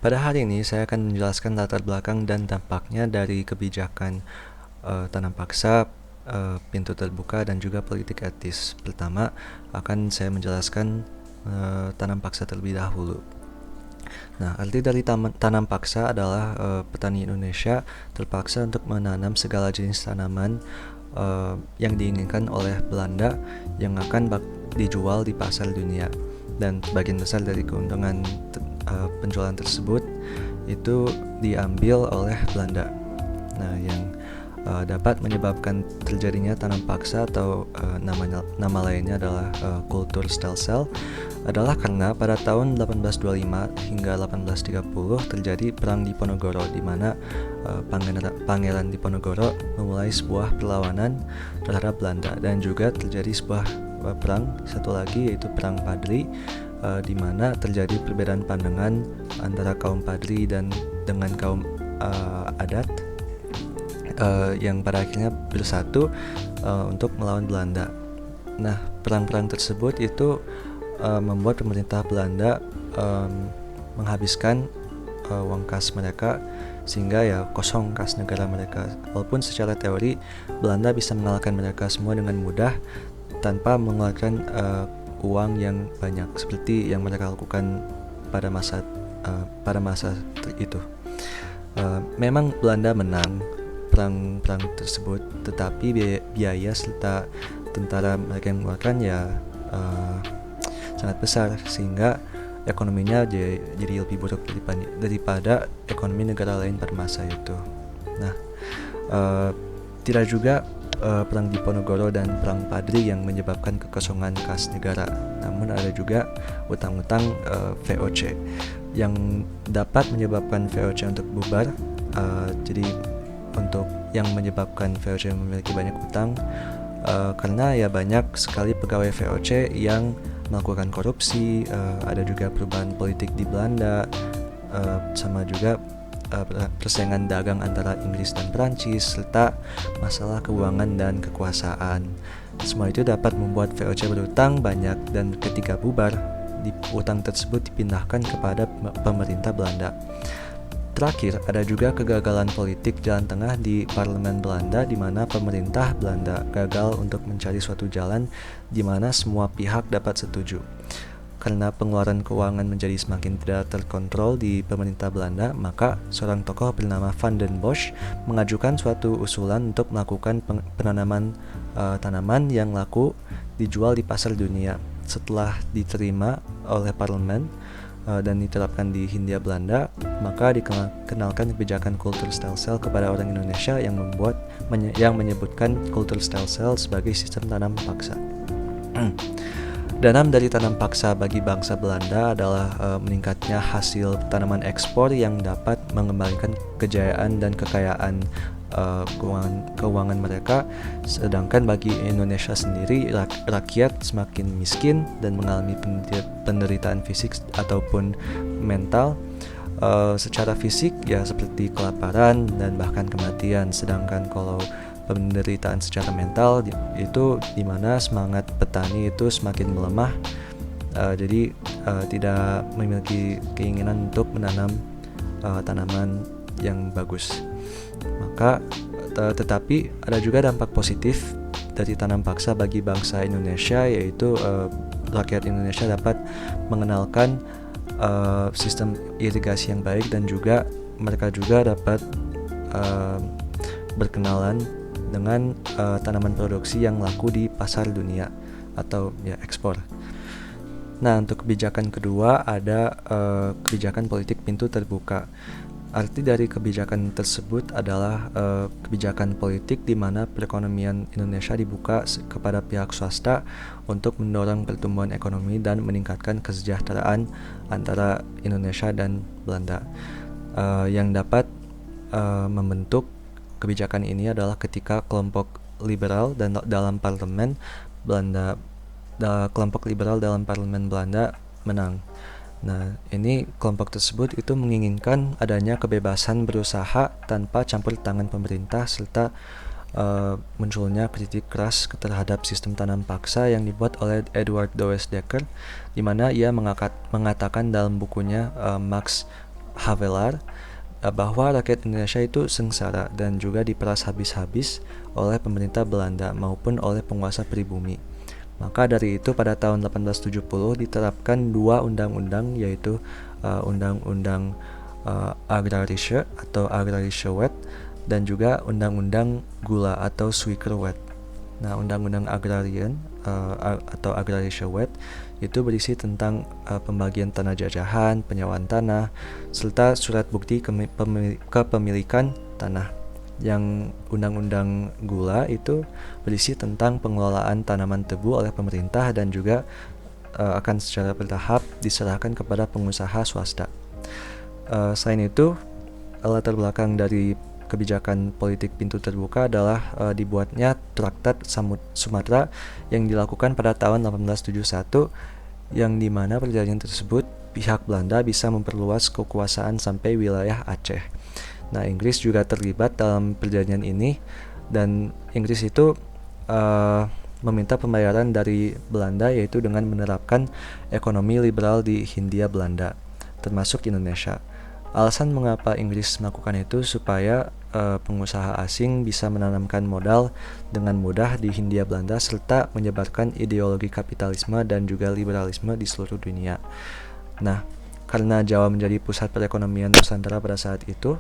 Pada hari ini saya akan menjelaskan latar belakang dan dampaknya dari kebijakan tanam paksa, pintu terbuka, dan juga politik etis. Pertama, akan saya menjelaskan tanam paksa terlebih dahulu. Nah, arti dari tanam paksa adalah petani Indonesia terpaksa untuk menanam segala jenis tanaman yang diinginkan oleh Belanda yang akan dijual di pasar dunia. Dan sebagian besar dari keuntungan penjualan tersebut itu diambil oleh Belanda. Nah, yang dapat menyebabkan terjadinya tanam paksa atau nama lainnya adalah kultur stelsel adalah karena pada tahun 1825 hingga 1830 terjadi perang Diponegoro, di mana Pangeran Diponegoro memulai sebuah perlawanan terhadap Belanda, dan juga terjadi sebuah perang satu lagi, yaitu perang Padri, di mana terjadi perbedaan pandangan antara kaum Padri dan dengan kaum adat yang pada akhirnya bersatu untuk melawan Belanda. Nah, perang-perang tersebut itu membuat pemerintah Belanda menghabiskan uang kas mereka, sehingga ya kosong kas negara mereka. Walaupun secara teori Belanda bisa mengalahkan mereka semua dengan mudah tanpa mengeluarkan uang yang banyak seperti yang mereka lakukan pada masa itu. Memang Belanda menang perang tersebut, tetapi biaya serta tentara mereka yang mengeluarkan ya sangat besar, sehingga ekonominya jadi lebih buruk daripada ekonomi negara lain pada masa itu. Nah, tidak juga perang Diponegoro dan perang Padri yang menyebabkan kekosongan kas negara, namun ada juga utang-utang VOC yang dapat menyebabkan VOC untuk bubar. Jadi untuk yang menyebabkan VOC memiliki banyak utang karena ya banyak sekali pegawai VOC yang melakukan korupsi, ada juga perubahan politik di Belanda, sama juga persaingan dagang antara Inggris dan Prancis, serta masalah keuangan dan kekuasaan. Semua itu dapat membuat VOC berutang banyak, dan ketika bubar, utang tersebut dipindahkan kepada pemerintah Belanda. Terakhir, ada juga kegagalan politik jalan tengah di parlemen Belanda, di mana pemerintah Belanda gagal untuk mencari suatu jalan di mana semua pihak dapat setuju. Karena pengeluaran keuangan menjadi semakin tidak terkontrol di pemerintah Belanda, maka seorang tokoh bernama Van den Bosch mengajukan suatu usulan untuk melakukan penanaman tanaman yang laku dijual di pasar dunia. Setelah diterima oleh parlemen dan diterapkan di Hindia Belanda, maka dikenalkan kebijakan kultur stelsel kepada orang Indonesia yang menyebutkan kultur stelsel sebagai sistem tanam paksa. Danam dari tanam paksa bagi bangsa Belanda adalah meningkatnya hasil tanaman ekspor yang dapat mengembalikan kejayaan dan kekayaan keuangan mereka, sedangkan bagi Indonesia sendiri rakyat semakin miskin dan mengalami penderitaan fisik ataupun mental. Secara fisik ya seperti kelaparan dan bahkan kematian, sedangkan kalau penderitaan secara mental itu dimana semangat petani itu semakin melemah, jadi tidak memiliki keinginan untuk menanam tanaman yang bagus. Maka tetapi ada juga dampak positif dari tanam paksa bagi bangsa Indonesia, yaitu rakyat Indonesia dapat mengenalkan sistem irigasi yang baik, dan juga mereka juga dapat berkenalan dengan tanaman produksi yang laku di pasar dunia atau ya ekspor. Nah, untuk kebijakan kedua ada kebijakan politik pintu terbuka. Arti dari kebijakan tersebut adalah kebijakan politik di mana perekonomian Indonesia dibuka kepada pihak swasta untuk mendorong pertumbuhan ekonomi dan meningkatkan kesejahteraan antara Indonesia dan Belanda. Yang dapat membentuk kebijakan ini adalah ketika kelompok liberal dalam parlemen Belanda menang. Nah, ini kelompok tersebut itu menginginkan adanya kebebasan berusaha tanpa campur tangan pemerintah, serta munculnya kritik keras terhadap sistem tanam paksa yang dibuat oleh Edward Douwes Dekker, di mana ia mengatakan dalam bukunya Max Havelar bahwa rakyat Indonesia itu sengsara dan juga diperas habis-habis oleh pemerintah Belanda maupun oleh penguasa pribumi. Maka dari itu pada tahun 1870 diterapkan dua undang-undang, yaitu Undang-Undang Agrarische atau Agrarische Wet dan juga Undang-Undang Gula atau Suikerwet. Nah, Undang-Undang Agrarian atau Agrarische Wet itu berisi tentang pembagian tanah jajahan, penyewaan tanah, serta surat bukti kepemilikan tanah. Yang Undang-Undang Gula itu berisi tentang pengelolaan tanaman tebu oleh pemerintah dan juga akan secara bertahap diserahkan kepada pengusaha swasta. Selain itu, latar belakang dari kebijakan politik pintu terbuka adalah dibuatnya Traktat Sumatera yang dilakukan pada tahun 1871, yang dimana perjanjian tersebut pihak Belanda bisa memperluas kekuasaan sampai wilayah Aceh. Nah, Inggris juga terlibat dalam perjanjian ini, dan Inggris itu meminta pembayaran dari Belanda, yaitu dengan menerapkan ekonomi liberal di Hindia Belanda, termasuk Indonesia. Alasan mengapa Inggris melakukan itu supaya pengusaha asing bisa menanamkan modal dengan mudah di Hindia Belanda serta menyebarkan ideologi kapitalisme dan juga liberalisme di seluruh dunia. Nah, karena Jawa menjadi pusat perekonomian Nusantara pada saat itu,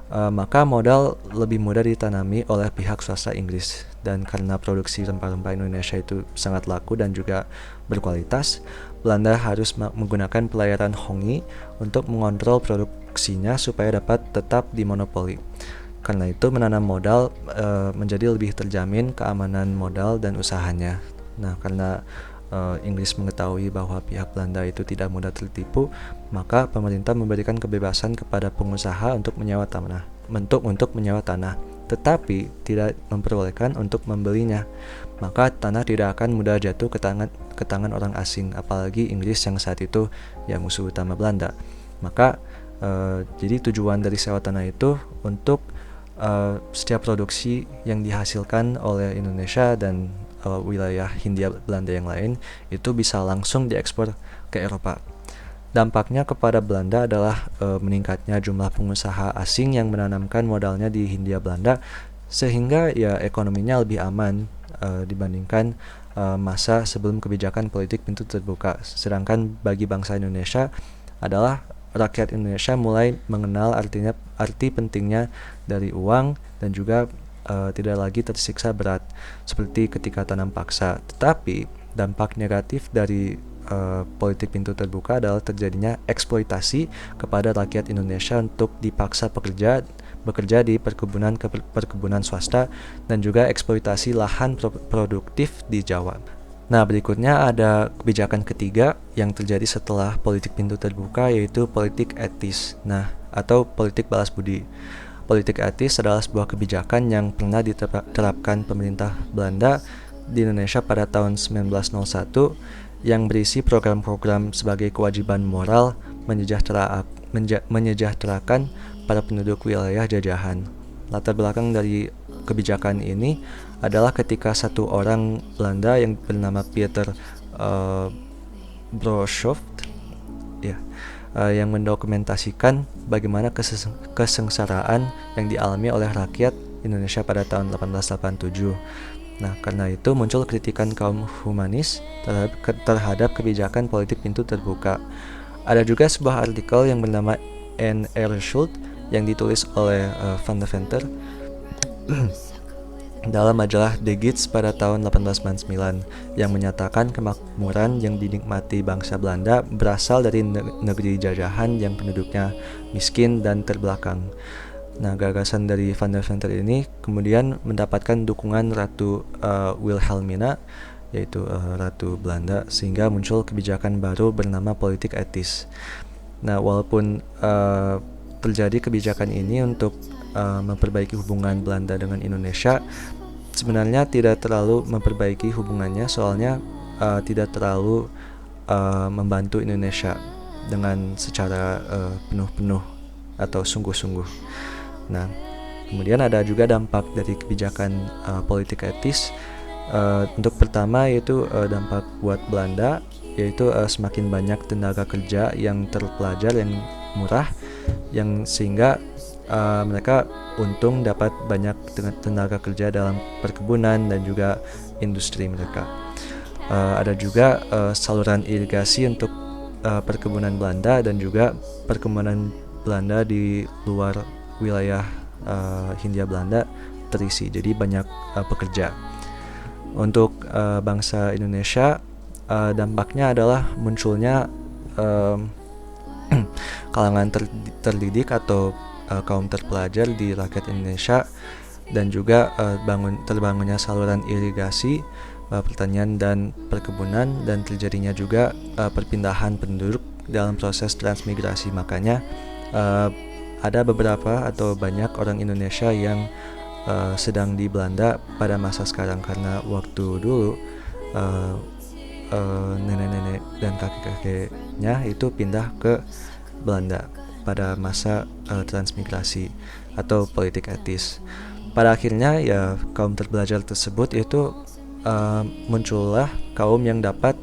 maka modal lebih mudah ditanami oleh pihak swasta Inggris, dan karena produksi rempah-rempah Indonesia itu sangat laku dan juga berkualitas, Belanda harus menggunakan pelayaran Hongi untuk mengontrol produksinya supaya dapat tetap dimonopoli. Karena itu menanam modal menjadi lebih terjamin keamanan modal dan usahanya. Nah, karena Inggris mengetahui bahwa pihak Belanda itu tidak mudah tertipu, maka pemerintah memberikan kebebasan kepada pengusaha untuk menyewa tanah, tetapi tidak memperbolehkan untuk membelinya. Maka tanah tidak akan mudah jatuh ke tangan orang asing, apalagi Inggris yang saat itu ya musuh utama Belanda. Maka jadi tujuan dari sewa tanah itu untuk setiap produksi yang dihasilkan oleh Indonesia dan wilayah Hindia Belanda yang lain itu bisa langsung diekspor ke Eropa. Dampaknya kepada Belanda adalah meningkatnya jumlah pengusaha asing yang menanamkan modalnya di Hindia Belanda, sehingga ya ekonominya lebih aman dibandingkan masa sebelum kebijakan politik pintu terbuka. Sedangkan bagi bangsa Indonesia adalah rakyat Indonesia mulai mengenal arti pentingnya dari uang dan juga tidak lagi tersiksa berat seperti ketika tanam paksa. Tetapi dampak negatif dari politik pintu terbuka adalah terjadinya eksploitasi kepada rakyat Indonesia untuk dipaksa bekerja di perkebunan swasta dan juga eksploitasi lahan produktif di Jawa. Nah, berikutnya ada kebijakan ketiga yang terjadi setelah politik pintu terbuka, yaitu politik etis. Nah, atau politik balas budi. Politik etis adalah sebuah kebijakan yang pernah diterapkan pemerintah Belanda di Indonesia pada tahun 1901 yang berisi program-program sebagai kewajiban moral menyejahterakan para penduduk wilayah jajahan. Latar belakang dari kebijakan ini adalah ketika satu orang Belanda yang bernama Pieter Brooshoft yang mendokumentasikan bagaimana kesengsaraan yang dialami oleh rakyat Indonesia pada tahun 1887. Nah, karena itu muncul kritikan kaum humanis terhadap kebijakan politik pintu terbuka. Ada juga sebuah artikel yang bernama N.R. Schultz yang ditulis oleh Van Deventer dalam majalah De Gids pada tahun 1899 yang menyatakan kemakmuran yang dinikmati bangsa Belanda berasal dari negeri jajahan yang penduduknya miskin dan terbelakang. Nah, gagasan dari Van Deventer ini kemudian mendapatkan dukungan Ratu Wilhelmina, yaitu Ratu Belanda, sehingga muncul kebijakan baru bernama politik etis. Nah, walaupun terjadi kebijakan ini untuk memperbaiki hubungan Belanda dengan Indonesia, sebenarnya tidak terlalu memperbaiki hubungannya, soalnya tidak terlalu membantu Indonesia dengan secara penuh-penuh atau sungguh-sungguh. Nah, kemudian ada juga dampak dari kebijakan politik etis. Untuk pertama yaitu dampak buat Belanda, yaitu semakin banyak tenaga kerja yang terpelajar yang murah yang sehingga mereka untung dapat banyak tenaga kerja dalam perkebunan dan juga industri mereka. Ada juga saluran irigasi untuk perkebunan Belanda dan juga perkebunan Belanda di luar wilayah Hindia Belanda terisi, jadi banyak pekerja. Untuk bangsa Indonesia, dampaknya adalah munculnya kalangan terdidik atau kaum terpelajar di rakyat Indonesia, dan juga terbangunnya saluran irigasi, pertanian dan perkebunan, dan terjadinya juga perpindahan penduduk dalam proses transmigrasi. Makanya ada beberapa atau banyak orang Indonesia yang sedang di Belanda pada masa sekarang, karena waktu dulu nenek-nenek dan kakek-kakeknya itu pindah ke Belanda pada masa transmigrasi atau politik etis. Pada akhirnya ya kaum terpelajar tersebut itu muncullah kaum yang dapat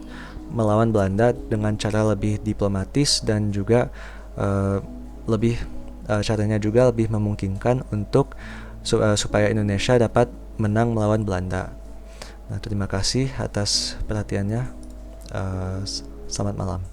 melawan Belanda dengan cara lebih diplomatis, dan juga caranya juga lebih memungkinkan untuk supaya Indonesia dapat menang melawan Belanda. Nah, terima kasih atas perhatiannya. Selamat malam.